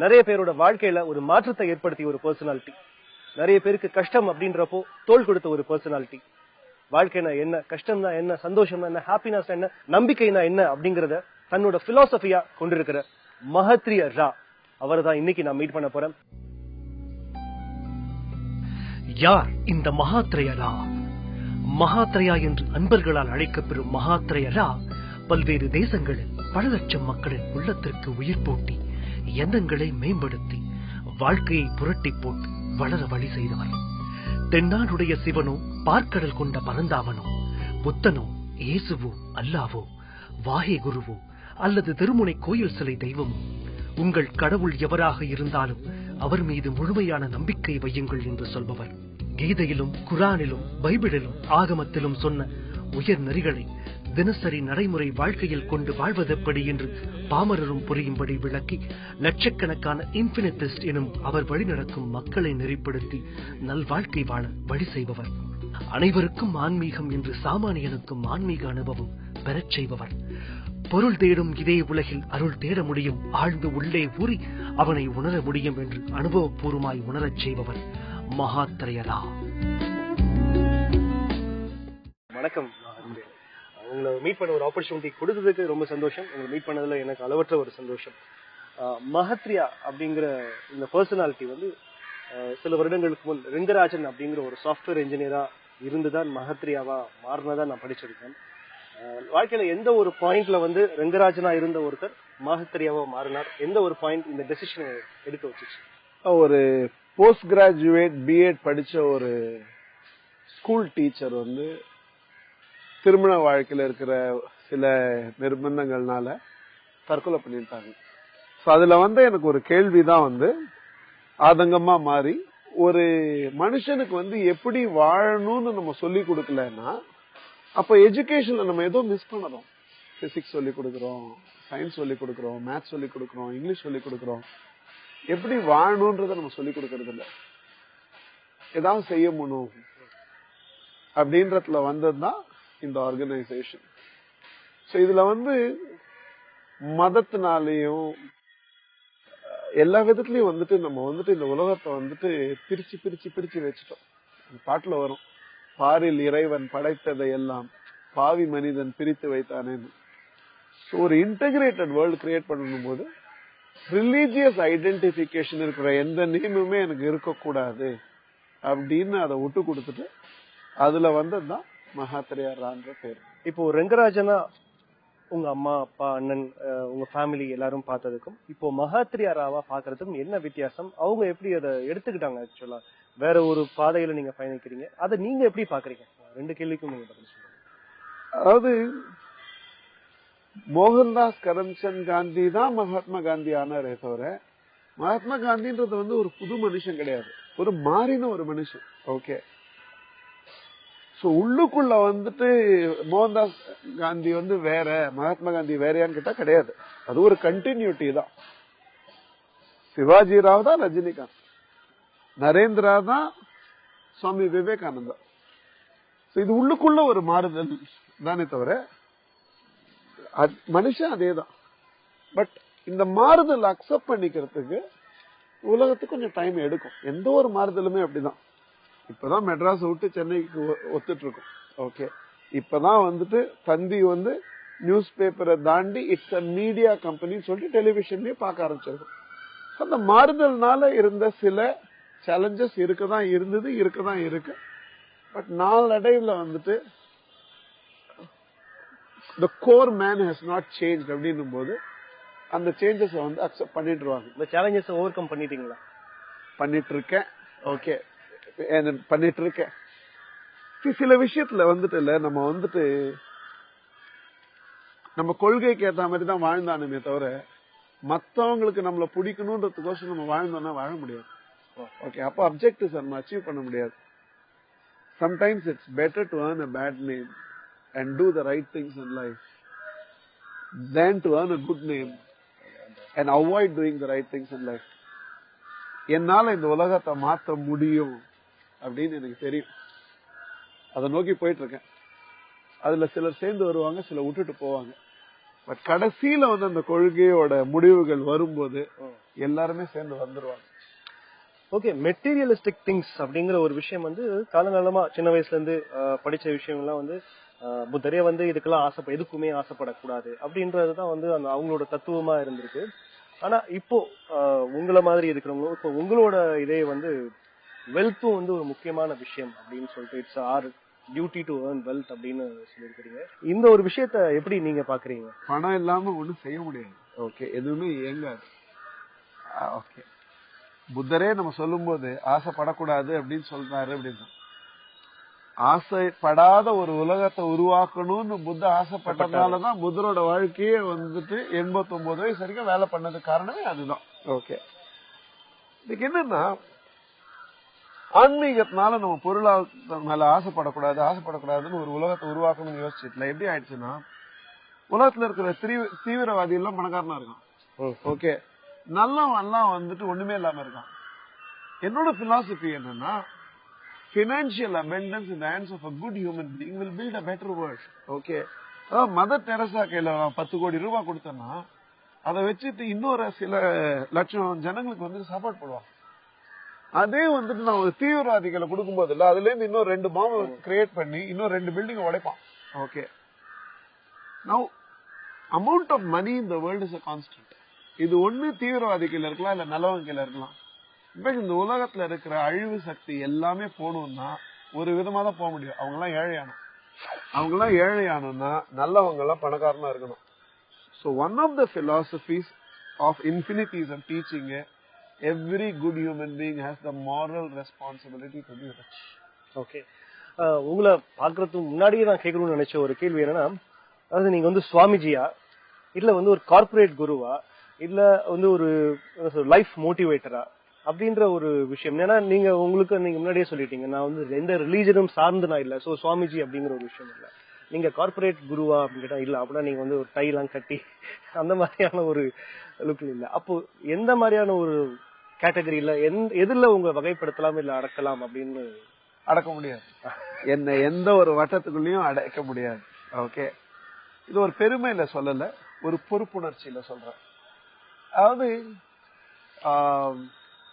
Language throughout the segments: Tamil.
நிறைய பேரோட வாழ்க்கையில ஒரு மாற்றத்தை ஏற்படுத்திய ஒரு பர்சனாலிட்டி. நிறைய பேருக்கு கஷ்டம் அப்படின்றப்போ தோள் கொடுத்த ஒரு பர்சனாலிட்டி. வாழ்க்கைனா என்ன, கஷ்டம்னா என்ன, சந்தோஷம்னா என்ன, ஹாப்பினஸ் என்ன, நம்பிக்கைனா என்ன அப்படிங்கறத தன்னோட பிலாசபியா கொண்டிருக்கிற மஹத்ரிய ரா அவரை தான் இன்னைக்கு நான் மீட் பண்ண போறேன். யார் இந்த மஹாத்ரேய ரா? மஹாத்ரேயா என்று அன்பர்களால் அழைக்கப்பெறும் மஹாத்ரேய ரா பல்வேறு தேசங்களில் பல லட்சம் மக்களின் உள்ளத்திற்கு உயிர் போட்டி, எண்ணங்களை மேம்படுத்தி வாழ்க்கையை புரட்டி போட்டு வளர வழி செய்தவர். தென்னாடுடைய சிவனோ, பார்க்கடல் கொண்ட பரந்தாமனோ, புத்தனோ, இயேசுவோ, அல்லாவோ, வாஹே குருவோ அல்லது திருமுனை கோயில் சிலை தெய்வமோ, உங்கள் கடவுள் எவராக இருந்தாலும் அவர் மீது முழுமையான நம்பிக்கை வையுங்கள் என்று சொல்பவர். கீதையிலும் குரானிலும் பைபிளிலும் ஆகமத்திலும் சொன்ன உயர் நெறிகளை தினசரி நடைமுறை வாழ்க்கையில் கொண்டு வாழ்வதெப்படி என்று பாமரரும் புரியும்படி விளக்கி லட்சக்கணக்கான இன்ஃபினிட்டிஸ்ட் எனும் அவர் வழிநடக்கும் மக்களை நெறிப்படுத்தி நல்வாழ்க்கை வாழ வழி செய்பவர். அனைவருக்கும் ஆன்மீகம் என்று சாமானியனுக்கும் ஆன்மீக அனுபவம் பெறச் செய்பவர். பொருள் தேடும் இதே உலகில் அருள் தேட முடியும், ஆழ்ந்து உள்ளே ஊறி அவனை உணர முடியும் என்று அனுபவபூர்வமாய் உணரச் செய்பவர் மஹாத்ரேய ரா. வணக்கம். உங்களை மீட் பண்ண ஒரு ஆப்பர்ச்சுனிட்டி கொடுத்ததுக்கு ரொம்ப சந்தோஷம். உங்களை மீட் பண்ணதுல எனக்கு அளவற்ற ஒரு சந்தோஷம். மஹத்ரியா அப்படிங்கிற இந்த பர்சனாலிட்டி வந்து சில வருடங்களுக்கு முன் ரெங்கராஜன் அப்படிங்கிற ஒரு சாஃப்ட்வேர் இன்ஜினியரா இருந்துதான் மஹத்ரியாவா மாறினதா நான் படிச்சிருக்கேன். வாழ்க்கையில எந்த ஒரு பாயிண்ட்ல வந்து ரெங்கராஜனா இருந்த ஒருத்தர் மஹத்ரியாவா மாறினார்? எந்த ஒரு பாயிண்ட் இந்த டெசிஷனை எடுக்க வச்சுச்சு? ஒரு போஸ்ட் கிராஜுவேட் பிஎட் படிச்ச ஒரு ஸ்கூல் டீச்சர் வந்து திருமண வாழ்க்கையில இருக்கிற சில நிர்பந்தங்கள்னால தற்கொலை பண்ணிட்டாங்க. அதுல வந்து எனக்கு ஒரு கேள்விதான் வந்து ஆதங்கமா மாறி, ஒரு மனுஷனுக்கு வந்து எப்படி வாழணும்னு நம்ம சொல்லி கொடுக்கலன்னா அப்ப எஜுகேஷன்ல நம்ம ஏதோ மிஸ் பண்ணறோம். பிசிக்ஸ் சொல்லி கொடுக்கிறோம், சயின்ஸ் சொல்லி கொடுக்கிறோம், மேத்ஸ் சொல்லி கொடுக்கிறோம், இங்கிலீஷ் சொல்லி கொடுக்கிறோம். எப்படி வாழணும்ன்றத நம்ம சொல்லி கொடுக்கறது இல்ல. ஏதாவது செய்ய முடியும் அப்படின்றதுல வந்ததுதான் இந்த ஆர்கனைசேஷன். இதுல வந்து மதத்தினாலையும் எல்லா விதத்திலயும் வந்துட்டு நம்ம வந்துட்டு இந்த உலகத்தை வந்துட்டு பிரிச்சு பிரிச்சு பிரிச்சு வச்சுட்டோம். பாட்டுல வரும், பாரில் இறைவன் படைத்ததை எல்லாம் பாவி மனிதன் பிரித்து வைத்தானேன்னு. ஒரு இன்டகிரேட்டட் வேர்ல்டு கிரியேட் பண்ணணும் போது ரிலீஜியஸ் ஐடென்டிபிகேஷன் இருக்கிற எந்த நேமுமே எனக்கு இருக்கக்கூடாது அப்படின்னு அதை விட்டு கொடுத்துட்டு அதுல வந்ததுதான் மஹாத்ரேய ரான்ற பேர். இப்போ ரெங்கராஜனா உங்க அம்மா அப்பா அண்ணன் உங்க ஃபேமிலி எல்லாரும் பார்த்ததுக்கும் இப்போ மஹாத்ரேய ராவா பாக்குறதுக்கும் என்ன வித்தியாசம்? அவங்க எப்படி அதை எடுத்துக்கிட்டாங்க? ஆக்சுவலா வேற ஒரு பாதையில நீங்க பயணிக்கிறீங்க, அதை நீங்க எப்படி பாக்குறீங்க? ரெண்டு கேள்விக்கும் நீங்க பதில் சொல்லுங்க. அதாவது மோகன்தாஸ் கரம்சந்த் காந்தி தான் மகாத்மா காந்தி ஆனாரே தவிர மகாத்மா காந்தின்றது வந்து ஒரு புது மனுஷன் கிடையாது, ஒரு மாறின ஒரு மனுஷன். ஓகே, உள்ளுக்குள்ள வந்துட்டு மோகன்தாஸ் காந்தி வந்து வேற, மகாத்மா காந்தி வேறையான்னு கேட்டா கிடையாது. அது ஒரு கண்டினியூட்டி தான். சிவாஜி ராவ் தான் ரஜினிகாந்த், நரேந்திரா தான் சுவாமி விவேகானந்தா. இது உள்ளுக்குள்ள ஒரு மாறுதல் தானே தவிர மனுஷன் அதேதான். பட் இந்த மாறுதல் அக்செப்ட் பண்ணிக்கிறதுக்கு உலகத்துக்கு கொஞ்சம் டைம் எடுக்கும். எந்த ஒரு மாறுதலுமே அப்படிதான். இப்பதான் மெட்ராஸ் விட்டு சென்னைக்கு ஒத்துட்டு இருக்கோம். ஓகே, இப்பதான் வந்துட்டு தந்தி வந்து நியூஸ் பேப்பரை தாண்டி இட்ஸ் அ மீடியா கம்பெனின்னு சொல்லிட்டு டெலிவிஷன்லயே பார்க்க ஆரம்பிச்சிருக்கோம். அந்த மாறுதல்னால இருந்த சில சேலஞ்சஸ் இருக்கதான் இருந்தது, இருக்கதான் இருக்கு. பட் நாளடைவுல வந்துட்டு the core man has not changed அப்படின்னும் போது அந்த சேஞ்சஸ் வந்து அக்செப்ட் பண்ணிட்டுருவாங்க. இந்த சேலஞ்சஸ் ஓவர் கம் பண்ணிட்டீங்களா? பண்ணிட்டு இருக்கேன். ஓகே, பண்ணிட்டு இருக்கேன். சில விஷயத்துல வந்துட்டு இல்ல, நம்ம வந்துட்டு நம்ம கொள்கைக்கு ஏத்த மாதிரி தான் வாழ்ந்தானுமே தவிர மத்தவங்களுக்கு நம்மள பிடிக்கணும்ன்றதுக்கோசம் நம்ம வாழ்ந்தோம்னா வாழ முடியாது. ஓகே, அப்ப அப்ஜெக்டிவ்ஸ் நம்ம அச்சீவ் பண்ண முடியாது. Sometimes it's better to earn a bad name and do the right things in life than to earn a good name and avoid doing the right things in life. என்னால இந்த உலகத்தை மாற்ற முடியும் அப்படின்னு எனக்கு தெரியும். அதை நோக்கி போயிட்டு இருக்கேன். அதுல சிலர் சேர்ந்து வருவாங்க, சிலர் விட்டுட்டு போவாங்க. பட் கடைசியில வந்து அந்த கொள்கையோட முடிவுகள் வரும்போது எல்லாருமே சேர்ந்து வந்துருவாங்க. ஓகே, மெட்டீரியலிஸ்டிக் திங்ஸ் அப்படிங்கிற ஒரு விஷயம் வந்து காலங்காலமா சின்ன வயசுல இருந்து படிச்ச விஷயங்கள்லாம் வந்து புத்தரே வந்து இதுக்கெல்லாம் எதுக்குமே ஆசைப்படக்கூடாது அப்படின்றதுதான் வந்து அந்த அவங்களோட தத்துவமா இருந்திருக்கு. ஆனா இப்போ உங்களை மாதிரி இருக்கிறவங்களும் இப்போ உங்களோட இதே வந்து வெல்த்தும் வந்து ஒரு முக்கியமான விஷயம் அப்படின்னு சொல்லிட்டு it's our duty to earn wealth அப்படின்னு சொல்லியிருக்கிறீங்க. இந்த ஒரு விஷயத்த எப்படி நீங்க பாக்குறீங்க? பணம் இல்லாம ஒண்ணும் செய்ய முடியாது. ஓகே, எதுவுமே இயங்காது. ஓகே, புத்தரே நம்ம சொல்லும் போது ஆசைப்படக்கூடாது அப்படின்னு சொல்றாரு அப்படின்னா, ஆசைப்படாத ஒரு உலகத்தை உருவாக்கணும்னு புத்த ஆசைப்பட்டதுனாலதான் புத்தரோட வாழ்க்கையே வந்துட்டு 89 வயசு வரைக்கும் வேலை பண்ணதுக்கு காரணமே அதுதான். ஓகே, இதுக்கு என்னன்னா ஆன்மீகத்தினால நம்ம பொருளாதார மேல ஆசைப்படக்கூடாதுன்னு ஒரு உலகத்தை உருவாக்கணும்னு யோசிச்சுட்டுல எப்படி ஆயிடுச்சுன்னா, உலகத்துல இருக்கிற தீவிரவாதி எல்லாம் பணக்காரனா இருக்கான். ஓகே, நல்லவன் வந்துட்டு ஒண்ணுமே இல்லாம இருக்கான். என்னோட பிலாசபி என்னன்னா, financial abundance in the hands of a good human being will build a better world. Okay, அதாவது மதர் தெரசா கையில 10 கோடி ரூபாய் கொடுத்தோம்னா அதை வச்சுட்டு இன்னொரு சில லட்சம் ஜனங்களுக்கு வந்து சப்போர்ட் பண்ணுவாங்க. அதே வந்துட்டு நான் ஒரு தீவிரவாதிகளை கொடுக்கும் போது இல்ல, அதுல இருந்து இன்னும் 2 பாம்பு கிரியேட் பண்ணி இன்னும் 2 பில்டிங் உடைப்பான். Okay, now amount of money in the world is a constant. இது ஒண்ணு தீவிரவாதி கீழ இருக்கலாம், இல்ல நல்லவன் கீழ இருக்கலாம். இந்த உலகத்துல இருக்கிற அழிவு சக்தி எல்லாமே போகணும்னா ஒரு விதமா தான் போக முடியும். அவங்கெல்லாம் ஏழையானோம்னா நல்லவங்க எல்லாம் பணக்காரனா இருக்கணும். So one of the philosophies of infinitism teaching every good human being has the moral responsibility to be rich. Okay, உங்களை பாக்குறதுக்கு முன்னாடியே நான் கேட்கணும்னு நினைச்ச ஒரு கேள்வி என்னன்னா, அதாவது நீங்க வந்து சுவாமிஜியா இல்ல வந்து ஒரு கார்பரேட் குருவா இல்ல வந்து ஒரு லைஃப் மோட்டிவேட்டரா அப்படின்ற ஒரு விஷயம். ஏன்னா நீங்க முன்னாடியே சொல்லிட்டீங்க, நான் வந்து எந்த ரிலீஜனும் சார்ந்து நான் இல்ல, சோ சுவாமிஜி அப்படிங்கிற ஒரு விஷயம் இல்ல. நீங்க கார்பரேட் குருவா அப்படின்னா இல்ல, அப்படின்னா நீங்க வந்து ஒரு டை எல்லாம் கட்டி அந்த மாதிரியான ஒரு லுக்ல இல்ல. அப்போ எந்த மாதிரியான ஒரு கேட்டகரியில எதுல உங்க வகைப்படுத்தலாம் இல்ல அடக்கலாம் அப்படின்னு? அடக்க முடியாது, என்ன எந்த ஒரு வட்டத்துக்குள்ளயும் அடக்க முடியாது. ஓகே, இது ஒரு பெருமையில சொல்லல, ஒரு பொறுப்புணர்ச்சியில சொல்றேன். அதாவது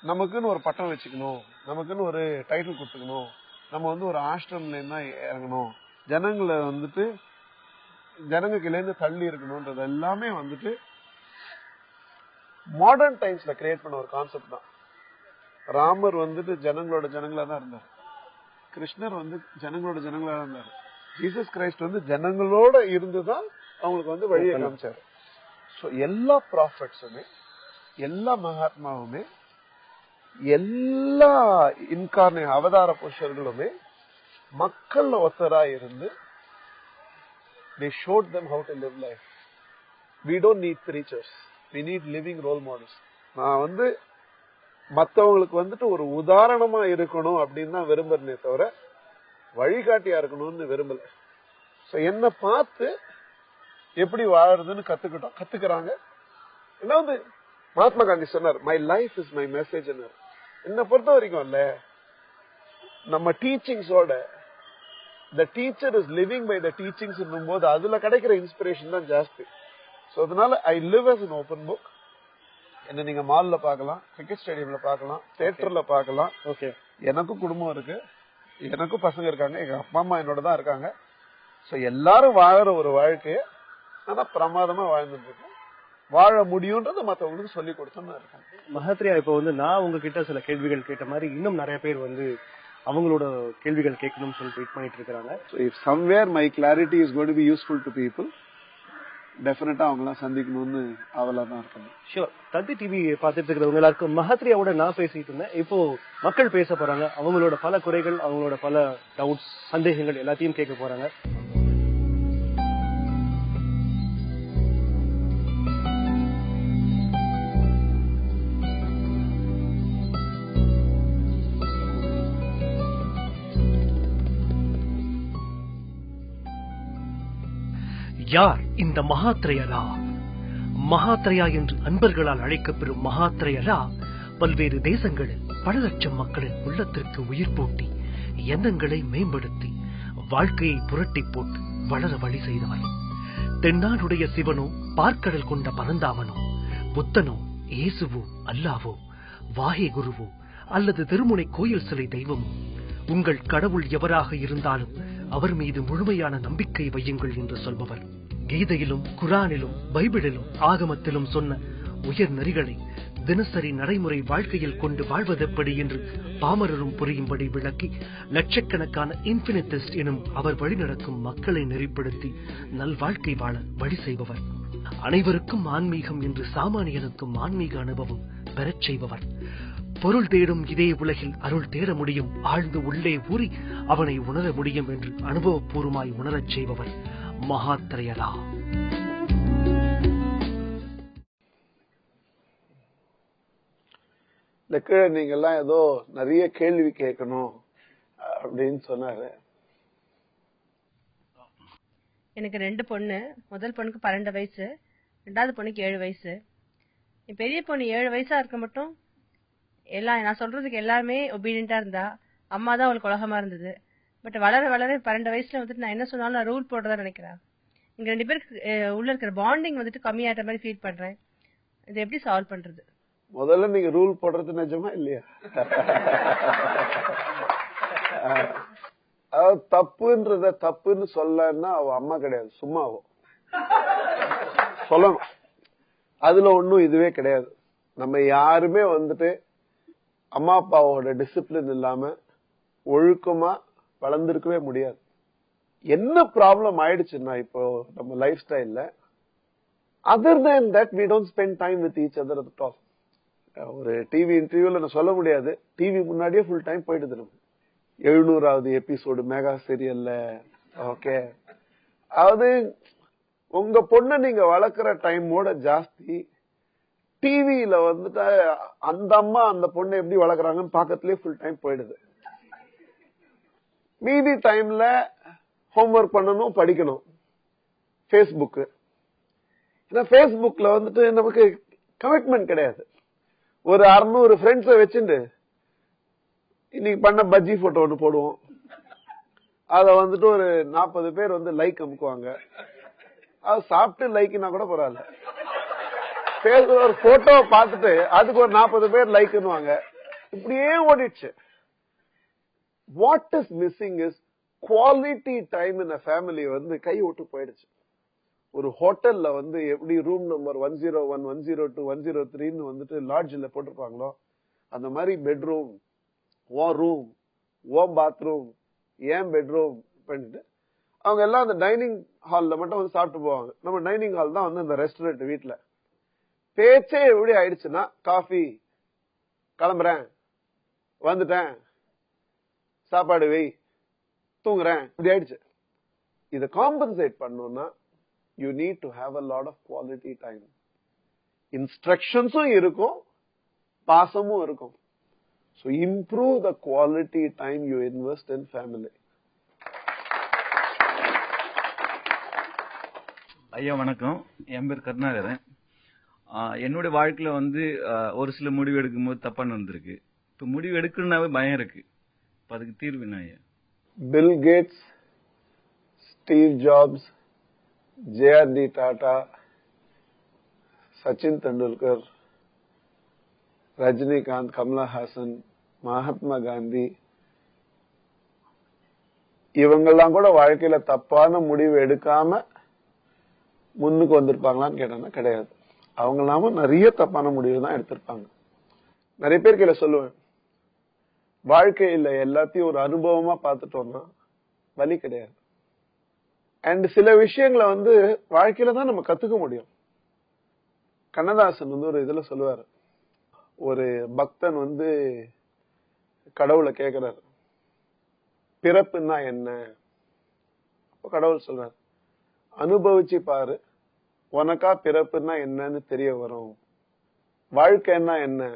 நமக்குன்னு ஒரு பட்டம் வச்சுக்கணும், நமக்குன்னு ஒரு டைட்டில் கொடுத்துக்கணும், நம்ம வந்து ஒரு ஆஷ்ரம்ல இருந்தா இறங்கணும், ஜனங்களை வந்துட்டு ஜனங்களுக்குல இருந்து தள்ளி இருக்கணும்ன்றது எல்லாமே வந்துட்டு மாடர்ன் டைம்ஸ்ல கிரியேட் பண்ண ஒரு கான்செப்ட் தான். ராமர் வந்துட்டு ஜனங்களா தான் இருந்தார், கிருஷ்ணர் வந்து ஜனங்களா தான் இருந்தார், ஜீசஸ் கிரைஸ்ட் வந்து ஜனங்களோட இருந்துதான் அவங்களுக்கு வந்து வழியை காமிச்சாரு. சோ எல்லா ப்ராஃபட்ஸுமே, எல்லா மகாத்மாவுமே, எல்லா அவதார புருஷர்களுமே மக்கள் ஒத்தரா இருந்து they showed them how to live life. We don't need preachers, we need living role models. நான் வந்து மத்தவங்களுக்கு வந்துட்டு ஒரு உதாரணமா இருக்கணும் அப்படின்னு தான் விரும்புறேனே தவிர வழிகாட்டியா இருக்கணும்னு விரும்பல. சோ என்ன பார்த்து எப்படி வாழறதுன்னு கத்துக்கிறாங்க. இன்னொன்று மகாத்மா காந்தி சொன்னார், my life is my message. என்ன பொறுத்த வரைக்கும் இல்ல, நம்ம டீச்சிங்ஸோட the teacher is living by the teachings போது அதுல கிடைக்கிற இன்ஸ்பிரேஷன் தான் ஜாஸ்தி. சோ அதனால I live as an open book. என்ன நீங்க மால்ல பார்க்கலாம், கிரிக்கெட் ஸ்டேடியம்ல பார்க்கலாம், தியேட்டர்ல பார்க்கலாம். ஓகே, எனக்கும் குடும்பம் இருக்கு, எனக்கும் பசங்க இருக்காங்க, எங்க அப்பா அம்மா என்னோட தான் இருக்காங்க. சோ எல்லாரும் வாழற ஒரு வாழ்க்கைய ஆனா பிரமாதமா வாழ்ந்துட்டு இருக்கோம், வாழ முடியும்ன்றது மத்தவங்களுக்கு சொல்லி கொடுத்தோம்னு இருக்கேன். மகாத்ரியா, இப்ப வந்து நான் உங்ககிட்ட சில கேள்விகள் கேட்ட மாதிரி இன்னும் நிறைய பேர் வந்து அவங்களோட கேள்விகள் கேட்கணும்னு சொல்லி வெயிட் பண்ணிட்டு இருக்காங்க. So if somewhere my clarity is going to be useful to people, டெஃபினட்டா அவங்களாம் சந்திக்கணும்னு அவளா தான் இருக்காங்க. ஷூர். தந்தி டிவி பார்த்துட்டு இருக்கிறவங்க எல்லாருக்கும் மகாத்ரியாவோட நான் பேசிட்டு இருந்தேன். இப்போ மக்கள் பேச போறாங்க, அவங்களோட பல குறைகள், அவங்களோட பல டவுட்ஸ், சந்தேகங்கள் எல்லாத்தையும் கேட்க போறாங்க. யார் இந்த மகாத்ரேயரா? மகாத்ரேயா என்று அன்பர்களால் அழைக்கப்பெறும் மகாத்ரேயரா பல்வேறு தேசங்களில் பல லட்சம் மக்களின் உள்ளத்திற்கு உயிர் போட்டி, எண்ணங்களை மேம்படுத்தி வாழ்க்கையை புரட்டி போட்டு வளர வழி செய்தவர். தென்னாடுடைய சிவனோ பார்க்கடல் கொண்ட பரந்தாமனோ, புத்தனோ இயேசுவோ அல்லாவோ வாஹே குருவோ அல்லது திருமுனை கோயில் சிலை தெய்வமோ, உங்கள் கடவுள் எவராக இருந்தாலும் அவர் மீது முழுமையான நம்பிக்கை வையுங்கள் என்று சொல்பவர். கீதையிலும் குரானிலும் பைபிளிலும் ஆகமத்திலும் சொன்ன உயர் நெறிகளை தினசரி நடைமுறை வாழ்க்கையில் கொண்டு வாழ்வதெப்படி என்று பாமரரும் புரியும்படி விளக்கி லட்சக்கணக்கான இன்ஃபினிட்டிஸ்ட் எனும் அவர் வழிநடக்கும் மக்களை நெறிப்படுத்தி நல்வாழ்க்கை வாழ வழி செய்பவர். அனைவருக்கும் ஆன்மீகம் என்று சாமானியனுக்கும் ஆன்மீக அனுபவம் பெறச் செய்பவர். பொருள் தேடும் இதே உலகில் அருள் தேட முடியும், ஆழ்ந்து உள்ளே ஊறி அவனை உணர முடியும் என்று அனுபவபூர்வமாய் உணரச் செய்பவர் மகாத்ரயரா. இந்த கீழே நீங்க எல்லாம் ஏதோ நிறைய கேள்வி கேட்கணும் அப்படின்னு சொன்னாரு. எனக்கு 2 பொண்ணு. முதல் பொண்ணுக்கு 12 வயசு, 2வது பொண்ணுக்கு 7 வயசு. என் பெரிய பொண்ணு 7 வயசா இருக்க மட்டும் எல்லாம் நான் சொல்றதுக்கு எல்லாருமே ஒபீடியண்டா இருந்தா. அம்மா தான் அவளுக்கு உலகமா இருந்தது. பட் வளர வளர 12 வயசுல வந்துட்டு நான் என்ன சொன்னாலும் நான் ரூல் போடுறதா நினைக்கிறேன். இங்க 2 பேருக்கு உள்ள இருக்கிற பாண்டிங் வந்துட்டு கம்மியாட்ட மாதிரி ஃபீல் பண்றேன். இதை எப்படி சால்வ் பண்றது? முதல்ல நீங்க ரூல் போடுறது நிஜமா இல்லையா? அதாவது தப்புன்றத தப்புன்னு சொல்லன்னா அவ அம்மா கிடையாது, சும்மாவோ சொல்லணும். அதுல ஒண்ணும் இதுவே கிடையாது. நம்ம யாருமே வந்துட்டு அம்மா அப்பாவோட டிசிப்ளின் இல்லாம ஒழுக்கமா வளர்ந்திருக்கவே முடியாது. என்ன ப்ராப்ளம் ஆயிடுச்சுன்னா இப்போ நம்ம லைஃப் ஸ்டைல்ல, other than that we don't spend time with each other at all. ஒரு டிவி இன்டர்வியூல நான் சொல்ல முடியாது, டிவி முன்னாடியே ஃபுல் டைம் போயிடுது. நம்ம 700வது எபிசோடு மெகா சீரியல்ல. ஓகே, அதாவது உங்க பொண்ணை நீங்க வளர்க்குற டைமோட ஜாஸ்தி டிவியில வந்துட்டு அந்த அம்மா அந்த பொண்ணை எப்படி வளர்க்குறாங்கன்னு பாக்கத்திலே ஃபுல் டைம் போயிடுது. மீதி டைம்ல ஹோம்ஒர்க் பண்ணணும், படிக்கணும். ஃபேஸ்புக், ஏன்னா ஃபேஸ்புக்ல வந்துட்டு நமக்கு கமிட்மெண்ட் கிடையாது. ஒரு 600 ஃப்ரெண்ட்ஸை வச்சுட்டு இன்னைக்கு பண்ண பஜ்ஜி போட்டோ ஒன்று போடுவோம். அத வந்துட்டு ஒரு 40 பேர் வந்து லைக் அமுக்குவாங்க. அது சாப்பிட்டு லைக்னா கூட பரவாயில்ல. ஒரு போட்டோ பார்த்துட்டு அதுக்கு ஒரு 40 பேர் லைக்னுவாங்க. இப்படியே ஓடிடுச்சு. What is missing is quality time in a family வந்து கை விட்டு போயிடுச்சு. ஒரு ஹோட்டல்ல வந்து எப்படி ரூம் நம்பர் 101, 102, 103 வந்துட்டு லாட்ஜ்ல போட்டிருப்பாங்களோ, அந்த மாதிரி பெட்ரூம், ஓ ரூம், ஓ பாத்ரூம், ஏன் பெட்ரூம் பண்ணிட்டு அவங்க எல்லாம் அந்த டைனிங் ஹால்ல மட்டும் வந்து சாப்பிட்டு போவாங்க. நம்ம டைனிங் ஹால் தான் வந்து இந்த ரெஸ்டாரண்ட். வீட்டுல பேச்சே எப்படி ஆயிடுச்சுன்னா, காஃபி, கிளம்புறேன், வந்துட்டேன், சாப்பாடு வை, தூங்குறேன், இப்படி ஆயிடுச்சு. இதை காம்பன்சேட் பண்ணணும்னா you need to have a lot of quality time. Instructionsum irukum, pasamum irukum. So improve the quality time you invest in family. ஐயா வணக்கம், என் பேர் கருணாகரன். என்னுடைய வாழ்க்கையில வந்து ஒரு சில முடிவு எடுக்கும் போது தப்பா நடந்திருக்கு. இப்ப முடிவு எடுக்கணும்னாவே பயம் இருக்கு. இப்ப அதுக்கு தீர்வு என்ன ஐயா? Bill Gates, Steve Jobs, JRD. Tata, Sachin Tendulkar, Rajinikanth, Kamal Haasan, Mahatma Gandhi, இவங்கெல்லாம் கூட வாழ்க்கையில தப்பான முடிவு எடுக்காம முன்னுக்கு வந்திருப்பாங்களான்னு கேட்டா கிடையாது. அவங்க எல்லாமும் நிறைய தப்பான முடிவு தான் எடுத்திருப்பாங்க. நிறைய பேர் கீழே சொல்லுவேன், வாழ்க்கையில எல்லாத்தையும் ஒரு அனுபவமா பார்த்துட்டோம்னா வலி கிடையாது. அண்ட் சில விஷயங்களை வந்து வாழ்க்கையில தான் நம்ம கத்துக்க முடியும். கண்ணதாசன் வந்து ஒரு இதுல சொல்லுவாரு, ஒரு பக்தன் வந்து கடவுளை கேக்குறாரு, பிறப்புன்னா என்ன? கடவுள் சொல்றாரு, அனுபவிச்சு பாரு, உனக்கா பிறப்புன்னா என்னன்னு தெரிய வரும். வாழ்க்கைன்னா என்ன?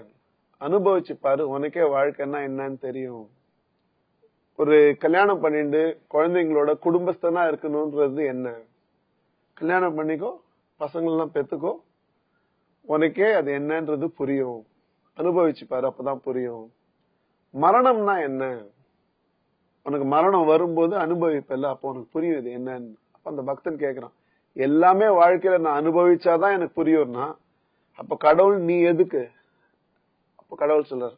அனுபவிச்சு பாரு, உனக்கே வாழ்க்கைன்னா என்னன்னு தெரியும். ஒரு கல்யாணம் பண்ணிட்டு குழந்தைங்களோட குடும்பஸ்தனா இருக்கணும்ன்றது என்ன? கல்யாணம் பண்ணிக்கோ, பசங்களெல்லாம் பெத்துக்கோ, உனக்கே அது என்னன்றது புரியும். அனுபவிச்சு பாரு, அப்பதான் புரியும். மரணம்னா என்ன? உனக்கு மரணம் வரும்போது அனுபவிப்பல்ல, அப்போ உனக்கு புரியும் இது என்னன்னு. அப்ப அந்த பக்தன் கேக்குறான், எல்லாமே வாழ்க்கையில நான் அனுபவிச்சாதான் எனக்கு புரியும்னா அப்ப கடவுள் நீ எதுக்கு? அப்ப கடவுள் சொல்றார்,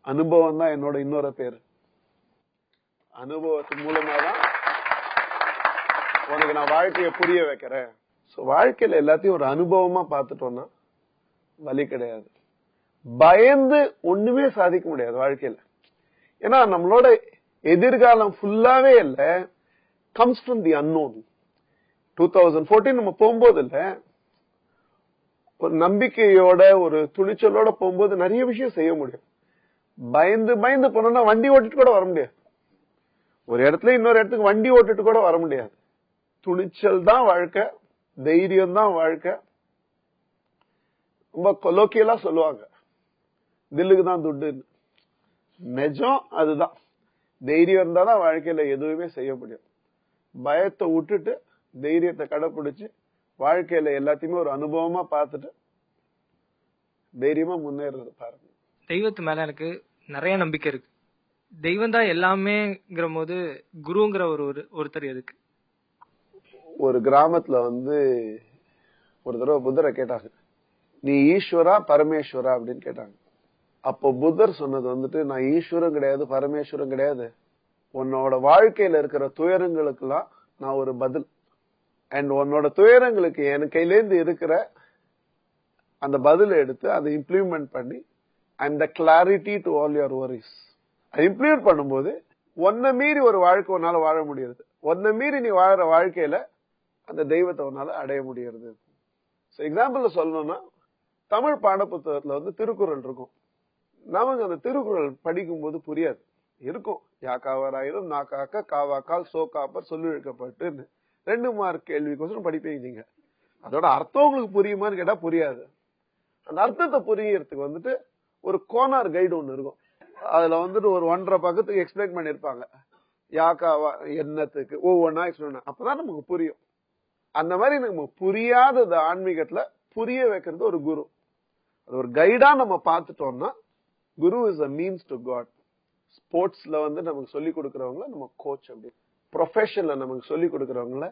அனுபவம் தான் என்னோட இன்னொரு பேரு. அனுபவத்தின் மூலமாதான் உனக்கு நான் வாழ்க்கைய புரிய வைக்கிறேன். வாழ்க்கையில எல்லாத்தையும் ஒரு அனுபவமா பார்த்துட்டோம்னா வலி கிடையாது. பயந்து ஒண்ணுமே சாதிக்க முடியாது வாழ்க்கையில. ஏன்னா நம்மளோட எதிர்காலம் ஃபுல்லாவே இல்ல கம்ஸ் ஃப்ரம் தி அன்னோன். 2014 நம்ம போகும்போது இல்ல, ஒரு நம்பிக்கையோட ஒரு துணிச்சலோட போகும்போது நிறைய விஷயம் செய்ய முடியும். பயந்து பயந்து போனோம்னா வண்டி ஓட்டிட்டு கூட வர முடியாது. ஒரு இடத்துல இன்னொரு இடத்துக்கு வண்டி ஓட்டிட்டு கூட வர முடியாது. துணிச்சல் தான் வாழ்க்கை, தைரியம் தான் வாழ்க்கை. ரொம்ப கொலோக்கியலா சொல்லுவாங்க, தில்லுக்கு தான் துட்டுன்னு. நிஜம் அதுதான். தைரியம் இருந்தாதான் வாழ்க்கையில எதுவுமே செய்ய முடியும். பயத்தை விட்டுட்டு தைரியத்தை கடைபிடிச்சு வாழ்க்கையில எல்லாத்தையுமே ஒரு அனுபவமா பார்த்துட்டு தைரியமா முன்னேறது பாருங்க. தெய்வத்து மேல எனக்கு நிறைய நம்பிக்கை இருக்கு. தெய்வம் தான் எல்லாமேங்கிற போது குருங்கிற ஒருத்தர் எதுக்கு? ஒரு கிராமத்துல ஒரு தடவை புத்தரை கேட்டாங்க, நீ ஈஸ்வரா பரமேஸ்வரா அப்படின்னு கேட்டாங்க. அப்போ புத்தர் சொன்னது நான் ஈஸ்வரம் கிடையாது பரமேஸ்வரம் கிடையாது, உன்னோட வாழ்க்கையில இருக்கிற துயரங்களுக்கெல்லாம் நான் ஒரு பதில். அண்ட் உன்னோட துயரங்களுக்கு என் கையிலேருந்து இருக்கிற அந்த பதிலை எடுத்து அதை இம்ப்ளிமெண்ட் பண்ணி and the clarity to all your worries. அதை இம்ப்ளிமெண்ட் பண்ணும்போது ஒன்ன மீறி ஒரு வாழ்க்கை உன்னால வாழ முடியாது. ஒன்ன மீறி நீ வாழற வாழ்க்கையில அந்த தெய்வத்தை உன்னால அடைய முடியாது. எக்ஸாம்பிள் சொல்லணும்னா, தமிழ் பாட புத்தகத்துல திருக்குறள் இருக்கும். நமக்கு அந்த திருக்குறள் படிக்கும் போது புரியாது. இருக்கும், யாக்காவராயிரம் நாக்காக்க காவாக்கால் சோக்காப்பர் சொல்லிழுக்கப்பட்டு 2 மார்க் கேள்விக்கோசரம் படிப்பீங்க. அதோட அர்த்தம் உங்களுக்கு புரியுமான்னு கேட்டா புரியாது. அந்த அர்த்தத்தை புரியறதுக்கு ஒரு கோனார் கைடு ஒண்ணு இருக்கும். அதுல ஒரு 1.5 பக்கத்துக்கு எக்ஸ்பிளைன் பண்ணிருப்பாங்க. யாக்காவா என்னத்துக்கு ஒவ்வொன்னா எக்ஸ்பிளைன், அப்பதான் நமக்கு புரியும். அந்த மாதிரி நமக்கு புரியாதது ஆன்மீகத்துல புரிய வைக்கிறது ஒரு குரு. அது ஒரு கைடா நம்ம பார்த்துட்டோம்னா guru is a means to God. ஸ்போர்ட்ஸ்ல நமக்கு சொல்லி கொடுக்கறவங்கள நம்ம கோச் அப்படி, ப்ரொஃபஷன்ல நமக்கு சொல்லி கொடுக்கறவங்கள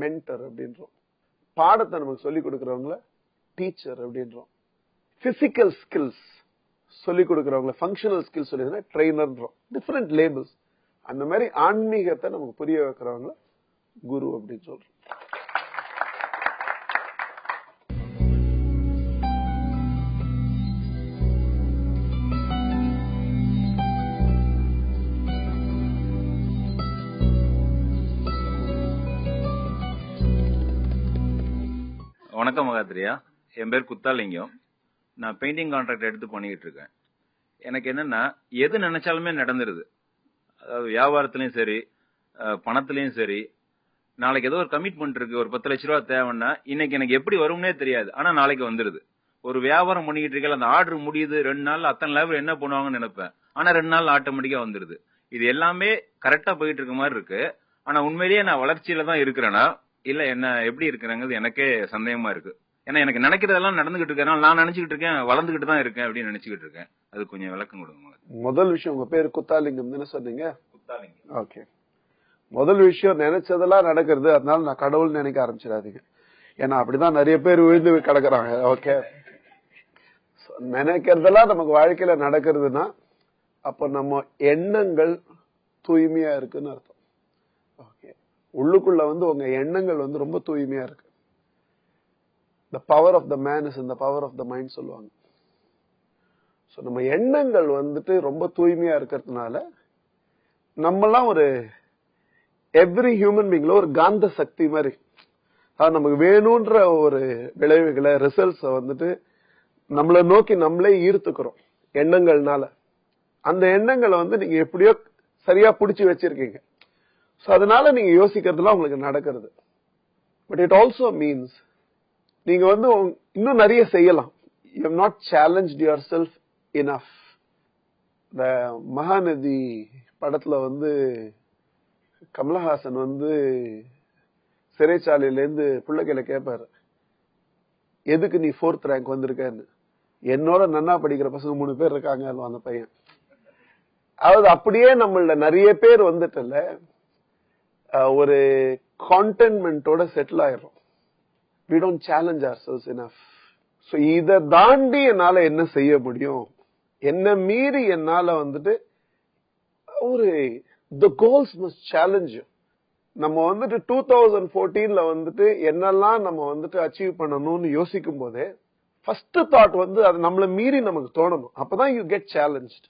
மென்டர் அப்படின்றோம், பாடத்தை நமக்கு சொல்லி கொடுக்கறவங்கள டீச்சர் அப்படின்றோம், பிசிக்கல் ஸ்கில்ஸ் சொல்லி கொடுக்கறவங்கள ஃபங்க்ஷனல் ஸ்கில்ஸ் சொல்லி ட்ரெயினர்ன்றோம். Different labels. அந்த மாதிரி ஆன்மீகத்தை நமக்கு புரிய வைக்கிறவங்கள குரு அப்படின்னு சொல்றோம். வணக்கம் மகாத்ரியா, என் பேர் குத்தாலிங்கம். நான் பெயிண்டிங் கான்ட்ராக்ட் எடுத்து பண்ணிக்கிட்டு இருக்கேன். எனக்கு என்னன்னா, எது நினைச்சாலுமே நடந்துருது. அதாவது வியாபாரத்திலயும் சரி, பணத்திலயும் சரி. நாளைக்கு ஏதோ ஒரு கமிட்மெண்ட் இருக்கு, ஒரு 10 லட்ச ரூபா தேவைன்னா இன்னைக்கு எனக்கு எப்படி வரும்னே தெரியாது, ஆனா நாளைக்கு வந்துருது. ஒரு வியாபாரம் பண்ணிக்கிட்டு இருக்கல, அந்த ஆர்டர் முடியுது 2 நாள், அத்தனை லேபர் என்ன பண்ணுவாங்கன்னு நினைப்பேன், ஆனா 2 நாள் ஆட்டோமேட்டிக்கா வந்துருது. இது எல்லாமே கரெக்டா போயிட்டு இருக்க மாதிரி இருக்கு. ஆனா உண்மையிலேயே நான் வளர்ச்சியில தான் இருக்கிறேன்னா இல்ல என்ன எப்படி இருக்கிறேங்கிறது எனக்கே சந்தேகமா இருக்கு. ஏன்னா எனக்கு நினைக்கிறதெல்லாம் நடந்துகிட்டு இருக்கேன், நான் நினைச்சுக்கிட்டு இருக்கேன் வளர்ந்துகிட்டு தான் இருக்கேன் அப்படின்னு நினைச்சுக்கிட்டு இருக்கேன். அது கொஞ்சம் விளக்கம் கொடுங்க. முதல் விஷயம், உங்க பேர் குத்தாலிங்கம் தானே சொன்னீங்க? குத்தாலிங்கம். ஓகே. முதல் விஷயம், நினைச்சதெல்லாம் நடக்கிறது, அதனால நான் கடவுள் நினைக்க ஆரம்பிச்சிடாதீங்க. ஏன்னா அப்படிதான் நிறைய பேர் விழுந்து கிடக்குறாங்க. ஓகே, நினைக்கிறதெல்லாம் நமக்கு வாழ்க்கையில நடக்கிறதுனா அப்ப நம்ம எண்ணங்கள் தூய்மையா இருக்குன்னு அர்த்தம். ஓகே, உள்ளுக்குள்ள உங்க எண்ணங்கள் ரொம்ப தூய்மையா இருக்கு. The power of the man is in the power of the mind சொல்லுவாங்க. சோ நம்ம எண்ணங்கள் ரொம்ப தூய்மையா இருக்கிறதுனால நம்மலாம் ஒரு எவ்ரி ஹியூமன் பீயிங்ல ஒரு காந்த சக்தி மாதிரி, அது நமக்கு வேணும்ன்ற ஒரு விளைவுகளை ரிசல்ட்ஸை நம்மளை நோக்கி நம்மளே ஈர்த்துக்கிறோம் எண்ணங்கள்னால. அந்த எண்ணங்களை நீங்க எப்படியோ சரியா புடிச்சு வச்சிருக்கீங்க. சோ அதனால நீங்க யோசிக்கிறதுலாம் உங்களுக்கு நடக்கிறது. பட் இட் ஆல்சோ மீன்ஸ் நீங்க இன்னும் நிறைய செய்யலாம். You have not challenged your self enough. இந்த மகாநதி படத்துல கமலஹாசன் சிறைச்சாலையில இருந்து பிள்ளைகளை கேட்பாரு, எதுக்கு நீ 4th ரேங்க் வந்திருக்கன்னு. என்னோட நன்னா படிக்கிற பசங்க 3 பேர் இருக்காங்க அந்த பையன். அதாவது அப்படியே நம்மள நிறைய பேர் ஒரு கான்டென்ட்மெண்டோட செட்டில் ஆயிடும். we don't challenge ourselves enough. so இத தாண்டி என்னால என்ன செய்ய முடியும், என்ன மீறி என்னால வந்துட்டு ஒரு the goals must challenge you. நம்ம வந்துட்டு 2014ல வந்துட்டு என்னெல்லாம் நம்ம வந்துட்டு அச்சீவ் பண்ணணும்னு யோசிக்கும் போதே ஃபர்ஸ்ட் தாட் வந்து அது நம்மள மீறி நமக்கு தோணணும். அப்பதான் you get challenged.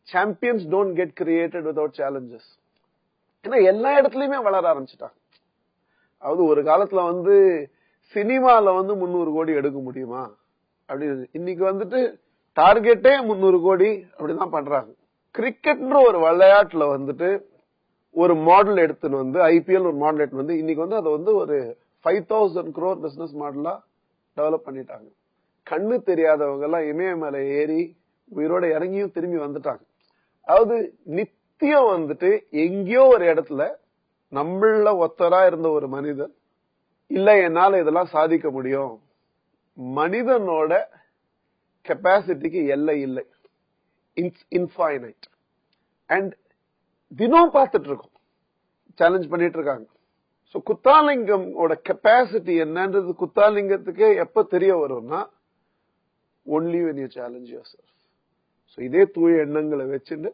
Champions don't get created without challenges. ஏன்னா எல்லா இடத்துலயுமே வளர ஆரம்பிச்சுட்டாங்க. அதாவது ஒரு காலத்துல வந்து சினிமால வந்து 300 கோடி எடுக்க முடியுமா அப்படின்னு, இன்னைக்கு வந்துட்டு டார்கெட்டே 300 கோடி அப்படிதான் பண்றாங்க. கிரிக்கெட்ன்ற ஒரு விளையாட்டுல வந்துட்டு ஒரு மாடல் எடுத்துன்னு வந்து IPL ஒரு மாடல் எடுத்துன்னு வந்து இன்னைக்கு வந்து அதை வந்து ஒரு 5,000 crore பிசினஸ் மாடலா டெவலப் பண்ணிட்டாங்க. கண்ணு தெரியாதவங்க எல்லாம் இமய மேல ஏறி உயிரோட இறங்கியும் திரும்பி வந்துட்டாங்க. அதாவது நித்தியம் வந்துட்டு எங்கேயோ ஒரு இடத்துல நம்மள ஒத்தரா இருந்த ஒரு மனிதன் இல்ல என்னால இதெல்லாம் சாதிக்க முடியும். மனிதனோட கெப்பாசிட்டிக்கு எல்லை இல்லை, இன்ஃபைனைட். அண்ட் தினம் பார்த்துட்டு இருக்கோம், சேலஞ்ச் பண்ணிட்டு இருக்காங்க. சோ குத்தாலிங்கமோட கெப்பாசிட்டி என்னன்றது குத்தாலிங்கத்துக்கே எப்ப தெரிய வரும்னா only when you challenge yourself. So இதே தூய எண்ணங்களை வச்சுட்டு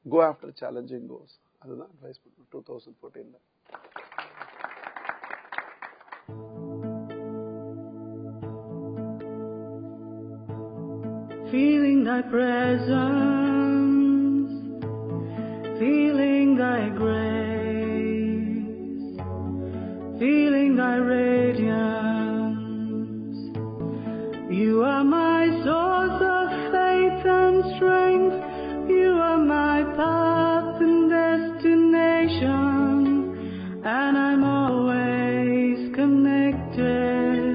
go after challenging goals. அதுதான் அட்வைஸ் பண்ணுவேன் 2014ல. Feeling thy presence, feeling thy grace, feeling thy radiance. You are my source of faith and strength. You are my path and destination, and I'm always connected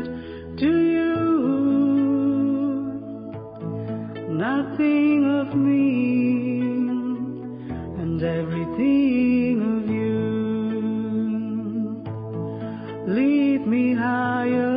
to you. Nothing of me and everything of you. Lead me higher